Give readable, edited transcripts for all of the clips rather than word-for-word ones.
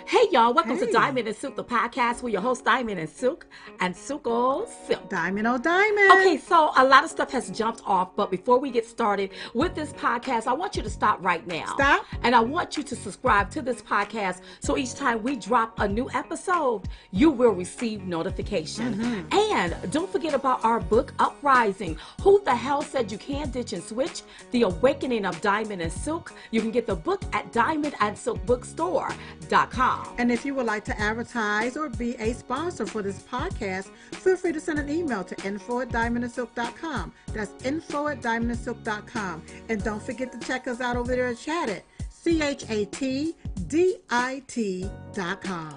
Hey y'all, welcome to Hey, Diamond and Silk, the podcast with your host Diamond and Silk and Silk. Diamond, oh Okay, Diamond. so a lot of stuff has jumped off, but before we get started with this podcast, I want you to stop right now. Stop. And I want you to subscribe to this podcast so each time we drop a new episode, you will receive notification. And don't forget about our book, Uprising. Who the hell said you can't ditch and switch? The Awakening of Diamond and Silk. You can get the book at diamondandsilkbookstore.com. And if you would like to advertise or be a sponsor for this podcast, feel free to send an email to info@diamondandsilk.com. That's info@diamondandsilk.com. And don't forget to check us out over there at Chattit, ChatDit.com.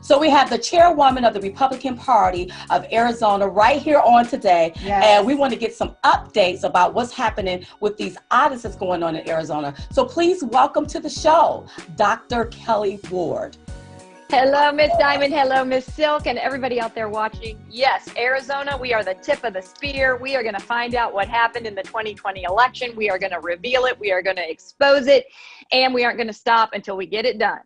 So we have the chairwoman of the Republican Party of Arizona right here on today. Yes. And we want to get some updates about what's happening with these audits that's going on in Arizona. So please welcome to the show, Dr. Kelly Ward. Hello, Miss Diamond. Hello, Miss Silk, and everybody out there watching. Yes, Arizona, we are the tip of the spear. We are going to find out what happened in the 2020 election. We are going to reveal it. We are going to expose it, and we aren't going to stop until we get it done.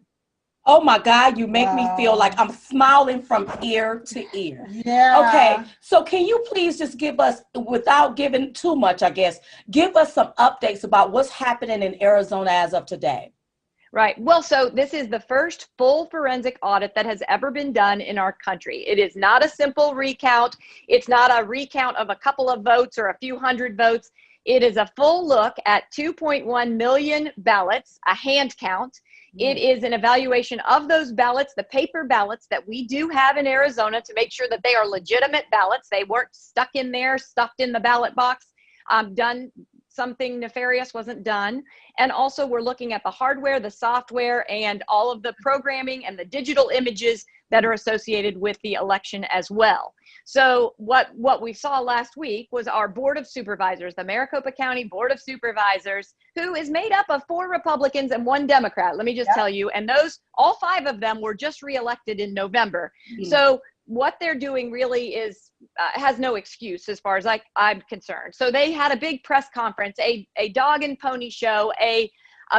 Oh my God, you make me feel like I'm smiling from ear to ear. Yeah. Okay, so can you please just give us, without giving too much, I guess, give us some updates about what's happening in Arizona as of today? Right. Well, so this is the first full forensic audit that has ever been done in our country. It is not a simple recount. It's not a recount of a couple of votes or a few hundred votes. It is a full look at 2.1 million ballots, a hand count. It is an evaluation of those ballots, the paper ballots that we do have in Arizona, to make sure that they are legitimate ballots. They weren't stuck in there, stuffed in the ballot box, done something nefarious wasn't done. And also we're looking at the hardware, the software, and all of the programming and the digital images that are associated with the election as well. So what we saw last week was our Board of Supervisors, the Maricopa County Board of Supervisors, who is made up of 4 Republicans and 1 Democrat, let me just tell you. And those, all 5 of them were just reelected in November. So what they're doing really is has no excuse as far as I'm concerned. So they had a big press conference, a dog and pony show, a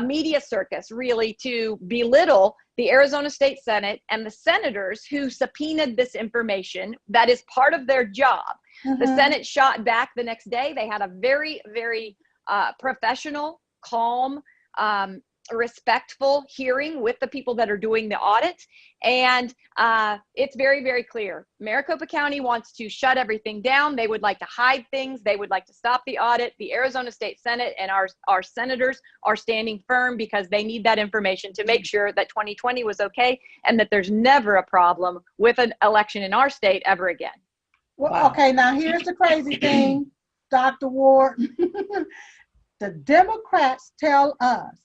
media circus, really, to belittle the Arizona State Senate and the senators who subpoenaed this information. That is part of their job. The Senate shot back the next day. They had a very, very professional, calm, respectful hearing with the people that are doing the audit. And it's very, very clear. Maricopa County wants to shut everything down. They would like to hide things. They would like to stop the audit. The Arizona State Senate and our senators are standing firm because they need that information to make sure that 2020 was okay and that there's never a problem with an election in our state ever again. Well, okay, now here's the crazy thing, Dr. Ward. The Democrats tell us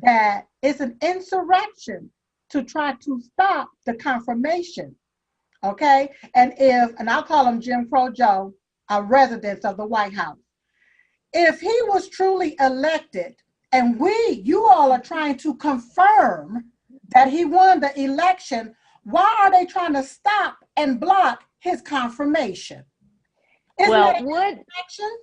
that it's an insurrection to try to stop the confirmation, okay? And I'll call him Jim Crow Joe, a resident of the White House. If he was truly elected and you all are trying to confirm that he won the election, why are they trying to stop and block his confirmation? Isn't that an insurrection?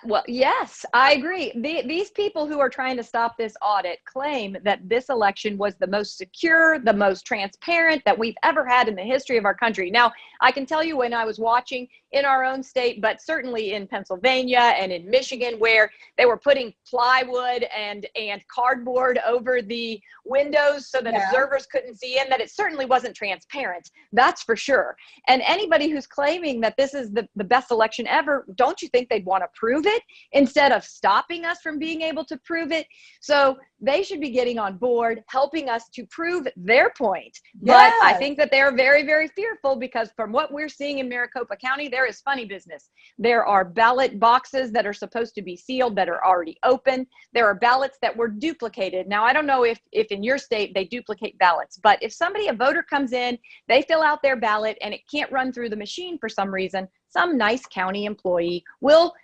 Well, yes, I agree. These people who are trying to stop this audit claim that this election was the most secure, the most transparent that we've ever had in the history of our country. Now, I can tell you when I was watching in our own state, but certainly in Pennsylvania and in Michigan, where they were putting plywood and cardboard over the windows so that observers couldn't see in, that it certainly wasn't transparent. That's for sure. And anybody who's claiming that this is the best election ever, don't you think they'd want to prove it instead of stopping us from being able to prove it? So they should be getting on board, helping us to prove their point. But I think that they're very, very fearful because from what we're seeing in Maricopa County, there is funny business. There are ballot boxes that are supposed to be sealed that are already open. There are ballots that were duplicated. Now, I don't know if in your state they duplicate ballots, but if a voter comes in, they fill out their ballot and it can't run through the machine for some reason, some nice county employee will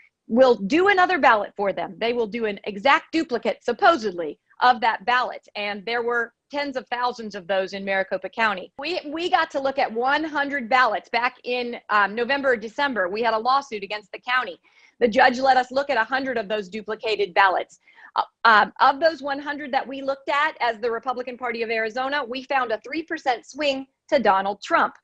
do another ballot for them. They will do an exact duplicate, supposedly, of that ballot. And there were tens of thousands of those in Maricopa County. We got to look at 100 ballots back in November or December. We had a lawsuit against the county. The judge let us look at 100 of those duplicated ballots. Of those 100 that we looked at as the Republican Party of Arizona, we found a 3% swing to Donald Trump.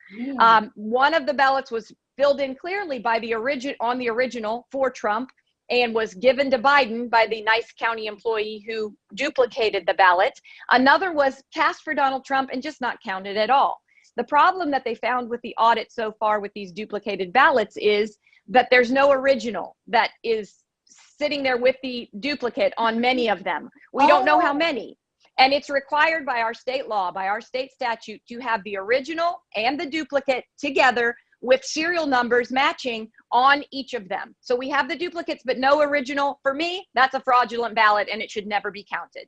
One of the ballots was filled in clearly by the original for Trump and was given to Biden by the nice county employee who duplicated the ballot. Another was cast for Donald Trump and just not counted at all. The problem that they found with the audit so far with these duplicated ballots is that there's no original that is sitting there with the duplicate on many of them. We don't know how many. And it's required by our state law, by our state statute, to have the original and the duplicate together with serial numbers matching on each of them. So we have the duplicates, but no original. For me, that's a fraudulent ballot and it should never be counted.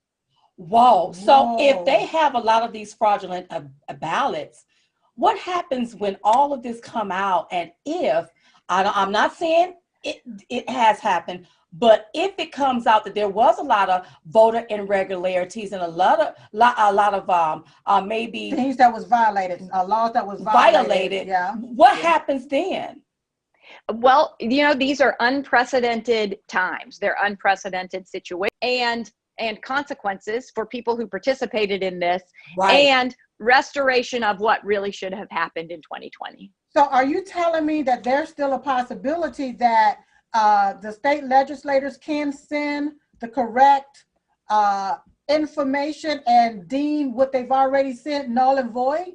Whoa. So if they have a lot of these fraudulent ballots, what happens when all of this come out? And if, I'm not saying it has happened, but if it comes out that there was a lot of voter irregularities and a lot of maybe things that was violated, laws that was violated, what happens then? Well, these are unprecedented times. They're unprecedented situations and consequences for people who participated in this, and restoration of what really should have happened in 2020. So are you telling me that there's still a possibility that the state legislators can send the correct information and deem what they've already sent null and void?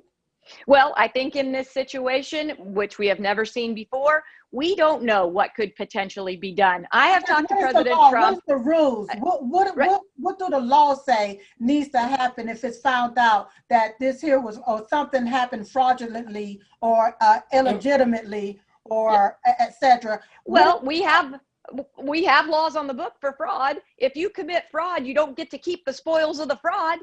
Well, I think in this situation, which we have never seen before, we don't know what could potentially be done. I have talked to President Trump. What's the rules? What do the laws say needs to happen if it's found out that this here was, or something happened fraudulently or illegitimately or etc.? Well, we have laws on the book for fraud. If you commit fraud, you don't get to keep the spoils of the fraud.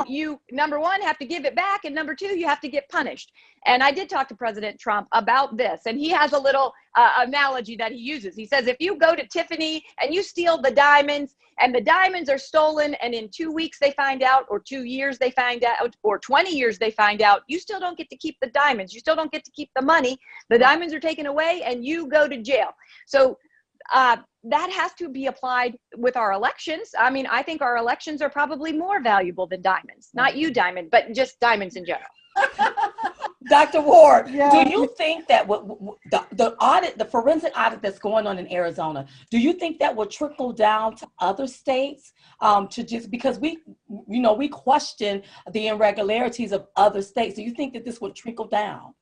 You, number one, have to give it back, and number two, you have to get punished. And I did talk to President Trump about this, and he has a little analogy that he uses. He says, if you go to Tiffany and you steal the diamonds, and the diamonds are stolen, and in 2 weeks they find out, or 2 years they find out, or 20 years they find out, you still don't get to keep the diamonds. You still don't get to keep the money. The diamonds are taken away, and you go to jail. So that has to be applied with our elections. I mean, I think our elections are probably more valuable than diamonds. Not you, Diamond, but just diamonds in general. Dr. Ward, do you think that the audit, the forensic audit that's going on in Arizona, do you think that will trickle down to other states? To just because we question the irregularities of other states. Do you think that this will trickle down?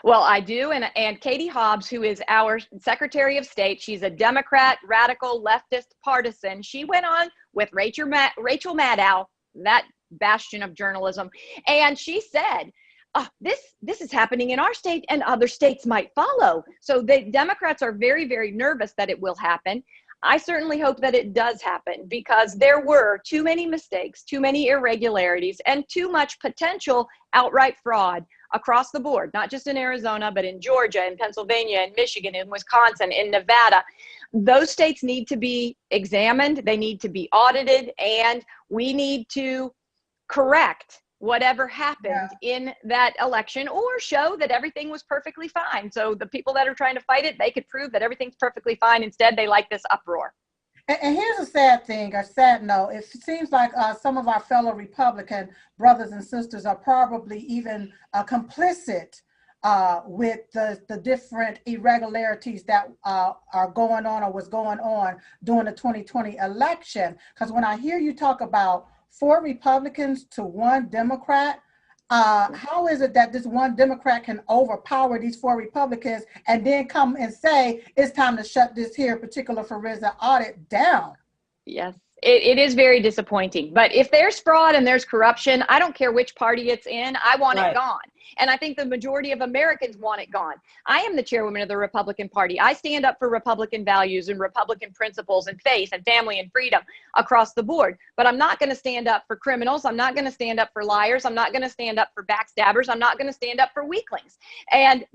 Well, I do. And Katie Hobbs, who is our Secretary of State, she's a Democrat, radical, leftist partisan. She went on with Rachel Maddow, that bastion of journalism, and she said, this is happening in our state and other states might follow. So the Democrats are very, very nervous that it will happen. I certainly hope that it does happen because there were too many mistakes, too many irregularities, and too much potential outright fraud across the board, not just in Arizona, but in Georgia, in Pennsylvania, in Michigan, in Wisconsin, in Nevada. Those states need to be examined, they need to be audited, and we need to correct whatever happened in that election or show that everything was perfectly fine. So the people that are trying to fight it, they could prove that everything's perfectly fine. Instead, they like this uproar. And here's a sad thing, a sad note. It seems like some of our fellow Republican brothers and sisters are probably even complicit with the different irregularities that are going on or was going on during the 2020 election. Because when I hear you talk about 4 Republicans to 1 Democrat, how is it that this one Democrat can overpower these 4 Republicans and then come and say it's time to shut this here particular forensic audit down? Yes, it is very disappointing. But if there's fraud and there's corruption, I don't care which party it's in, I want it gone. And I think the majority of Americans want it gone. I am the chairwoman of the Republican Party. I stand up for Republican values and Republican principles and faith and family and freedom across the board. But I'm not going to stand up for criminals. I'm not going to stand up for liars. I'm not going to stand up for backstabbers. I'm not going to stand up for weaklings. And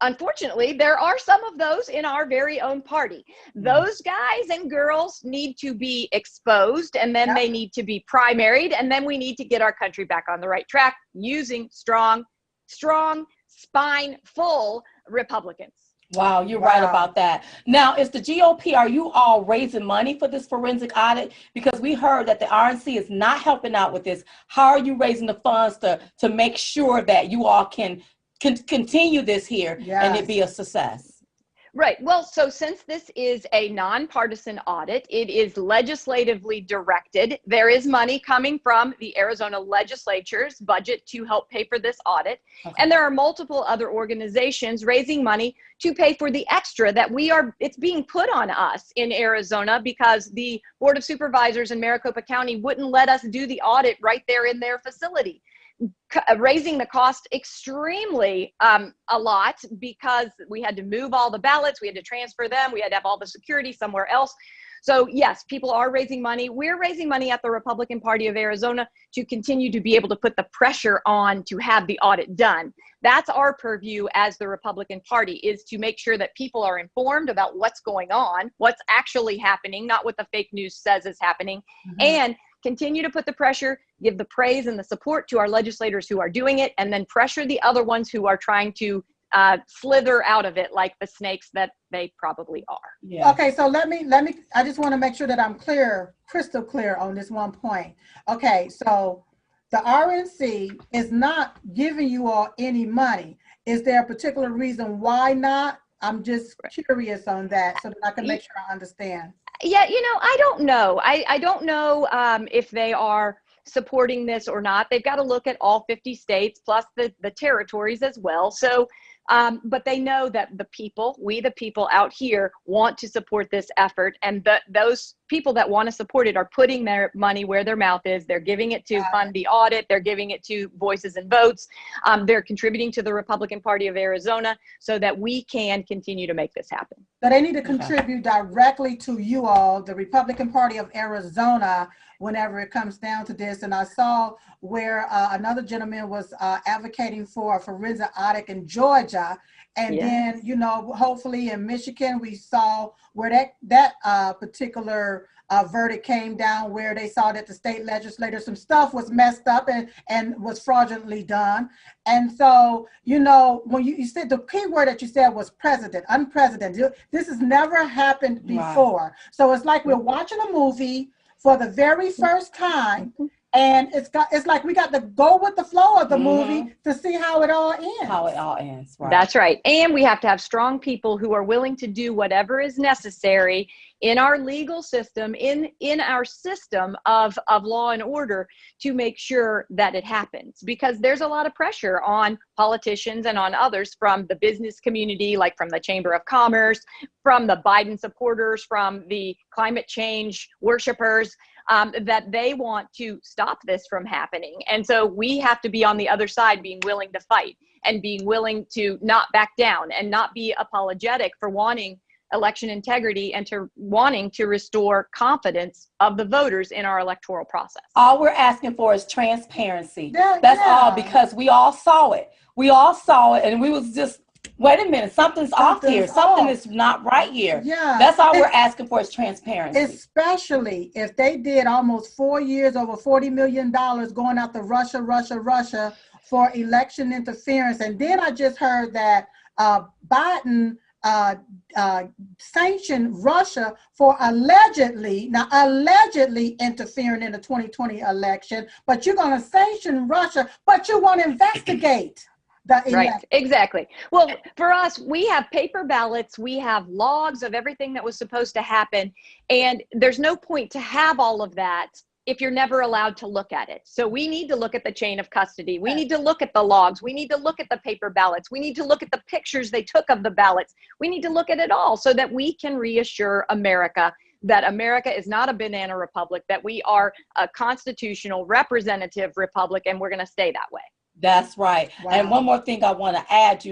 unfortunately, there are some of those in our very own party. Those guys and girls need to be exposed, and then they need to be primaried, and then we need to get our country back on the right track using strong, spine-full Republicans. Wow, you're right about that. Now, is the GOP, are you all raising money for this forensic audit? Because we heard that the RNC is not helping out with this. How are you raising the funds to make sure that you all can continue this here and it be a success? Right. Well, so since this is a nonpartisan audit, it is legislatively directed. There is money coming from the Arizona legislature's budget to help pay for this audit. Okay. And there are multiple other organizations raising money to pay for the extra that it's being put on us in Arizona because the Board of Supervisors in Maricopa County wouldn't let us do the audit right there in their facility, raising the cost extremely a lot because we had to move all the ballots, we had to transfer them, we had to have all the security somewhere else. So yes, people are raising money. We're raising money at the Republican Party of Arizona to continue to be able to put the pressure on to have the audit done. That's our purview as the Republican Party, is to make sure that people are informed about what's going on, what's actually happening, not what the fake news says is happening, and continue to put the pressure, give the praise and the support to our legislators who are doing it, and then pressure the other ones who are trying to slither out of it like the snakes that they probably are. Yeah. Okay, so let me, I just want to make sure that I'm crystal clear on this one point. Okay, so the RNC is not giving you all any money. Is there a particular reason why not? I'm just curious on that so that I can make sure I understand. Yeah, I don't know. I don't know if they are supporting this or not. They've got to look at all 50 states plus the territories as well. So, but they know that we the people out here want to support this effort, and those people that want to support it are putting their money where their mouth is. They're giving it to fund the audit. They're giving it to Voices and Votes. They're contributing to the Republican Party of Arizona so that we can continue to make this happen. So they need to contribute directly to you all, the Republican Party of Arizona, whenever it comes down to this. And I saw where another gentleman was advocating for a forensic audit in Georgia. And then, hopefully in Michigan, we saw where that particular verdict came down, where they saw that the state legislature, some stuff was messed up and was fraudulently done. And so, when you said the key word that you said was unprecedented. This has never happened before. Right. So it's like we're watching a movie for the very first time. And it's like we got to go with the flow of the movie to see how it all ends. Right. That's right. And we have to have strong people who are willing to do whatever is necessary in our legal system, in our system of law and order, to make sure that it happens. Because there's a lot of pressure on politicians and on others from the business community, like from the Chamber of Commerce, from the Biden supporters, from the climate change worshipers, that they want to stop this from happening. And so we have to be on the other side, being willing to fight and being willing to not back down and not be apologetic for wanting election integrity and to wanting to restore confidence of the voters in our electoral process. All we're asking for is transparency. That's all, because we all saw it. And we was just, wait a minute, something's off here. Something is not right here. Yeah. That's all we're asking for is transparency. Especially if they did almost 4 years, over $40 million going out to Russia for election interference. And then I just heard that Biden sanctioned Russia for allegedly interfering in the 2020 election. But you're going to sanction Russia, but you won't investigate. Right, exactly. Well, for us, we have paper ballots, we have logs of everything that was supposed to happen, and there's no point to have all of that if you're never allowed to look at it. So we need to look at the chain of custody. We need to look at the logs. We need to look at the paper ballots. We need to look at the pictures they took of the ballots. We need to look at it all so that we can reassure America that America is not a banana republic, that we are a constitutional representative republic, and we're going to stay that way. That's right. Wow. And one more thing I want to add,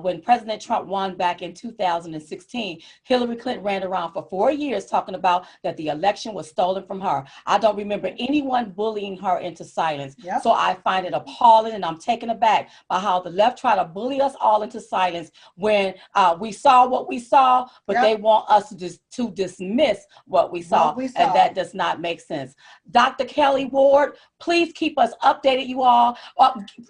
when President Trump won back in 2016, Hillary Clinton ran around for 4 years talking about that the election was stolen from her. I don't remember anyone bullying her into silence. Yep. So I find it appalling, and I'm taken aback by how the left try to bully us all into silence when we saw what we saw, but they want us to dismiss what we saw. And that does not make sense. Dr. Kelly Ward, please keep us updated, you all.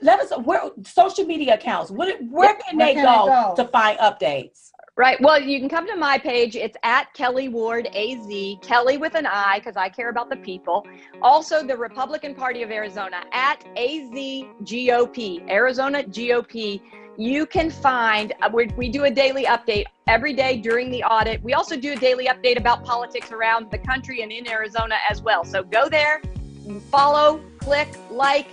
Let us, where social media accounts, where can they go to find updates? Right. Well, you can come to my page. It's at Kelly Ward AZ, Kelly with an I, because I care about the people. Also, the Republican Party of Arizona at AZGOP, Arizona GOP. You can find, we do a daily update every day during the audit. We also do a daily update about politics around the country and in Arizona as well. So go there, follow, click, like,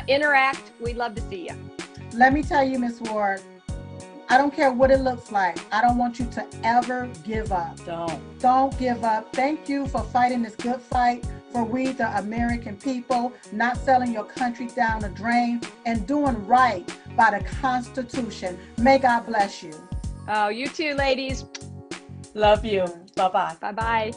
interact. We'd love to see you. Let me tell you, Ms. Ward, I don't care what it looks like. I don't want you to ever give up. Don't give up. Thank you for fighting this good fight for we, the American people, not selling your country down the drain and doing right by the Constitution. May God bless you. Oh, you too, ladies. Love you. Bye-bye. Bye-bye.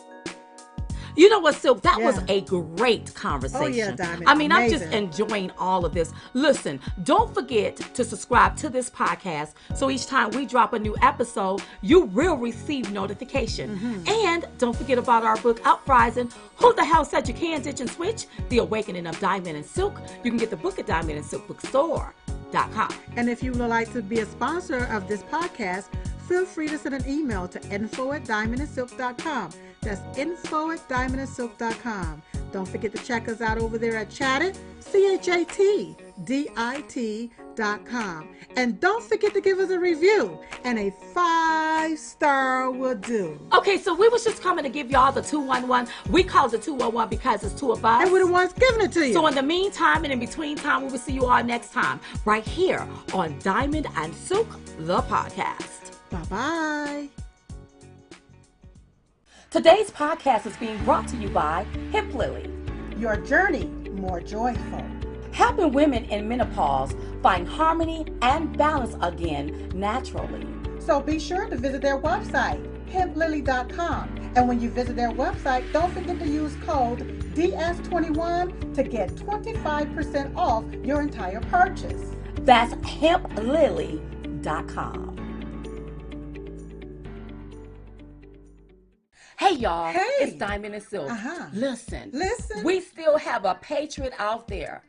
You know what, Silk? That was a great conversation. Oh, yeah, Diamond. I mean, amazing. I'm just enjoying all of this. Listen, don't forget to subscribe to this podcast so each time we drop a new episode, you will receive notification. And don't forget about our book, Uprising, Who the Hell Said You Can't Ditch and Switch? The Awakening of Diamond and Silk. You can get the book at Diamond and Silk Bookstore.com. And if you would like to be a sponsor of this podcast, feel free to send an email to info@diamondandsilk.com. That's info@diamondandsilk.com. Don't forget to check us out over there at Chattit, ChatDit.com. And don't forget to give us a review, and a 5-star will do. Okay, so we was just coming to give y'all the 211. We called it 211 because it's two of us. And we're the ones giving it to you. So in the meantime and in between time, we will see you all next time right here on Diamond and Silk, the podcast. Bye-bye. Today's podcast is being brought to you by Hip Lily, Your journey more joyful. helping women in menopause find harmony and balance again naturally. So be sure to visit their website, hemplily.com. And when you visit their website, don't forget to use code DS21 to get 25% off your entire purchase. That's hemplily.com. Hey y'all, Hey. It's Diamond and Silk. Listen, we still have a patriot out there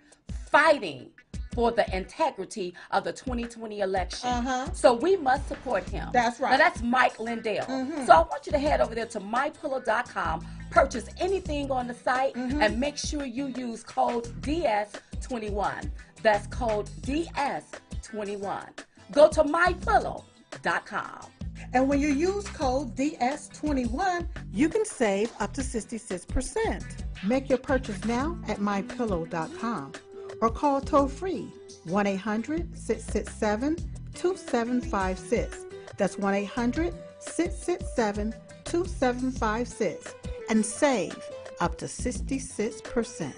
fighting for the integrity of the 2020 election. So we must support him. That's right. Now that's Mike Lindell. So I want you to head over there to mypillow.com, purchase anything on the site, and make sure you use code DS21. That's code DS21. Go to mypillow.com. And when you use code DS21, you can save up to 66%. Make your purchase now at mypillow.com or call toll-free 1-800-667-2756. That's 1-800-667-2756 and save up to 66%.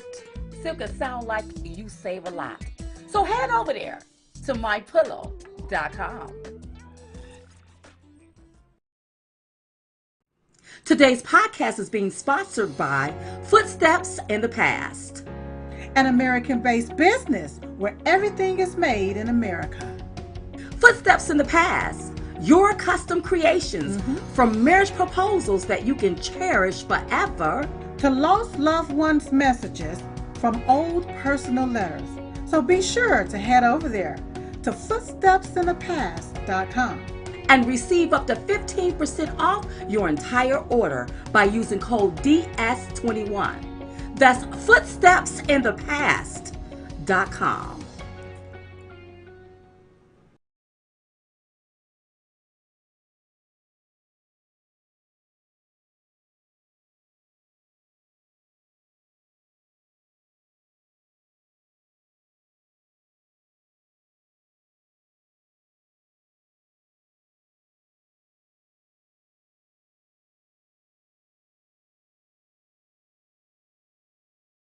Silk, it sound like you save a lot. So head over there to mypillow.com. Today's podcast is being sponsored by Footsteps in the Past, An American-based business where everything is made in America. Footsteps in the Past, your custom creations from marriage proposals that you can cherish forever To lost loved ones' messages from old personal letters. So be sure to head over there to footstepsinthepast.com. and receive up to 15% off your entire order by using code DS21. That's footstepsinthepast.com.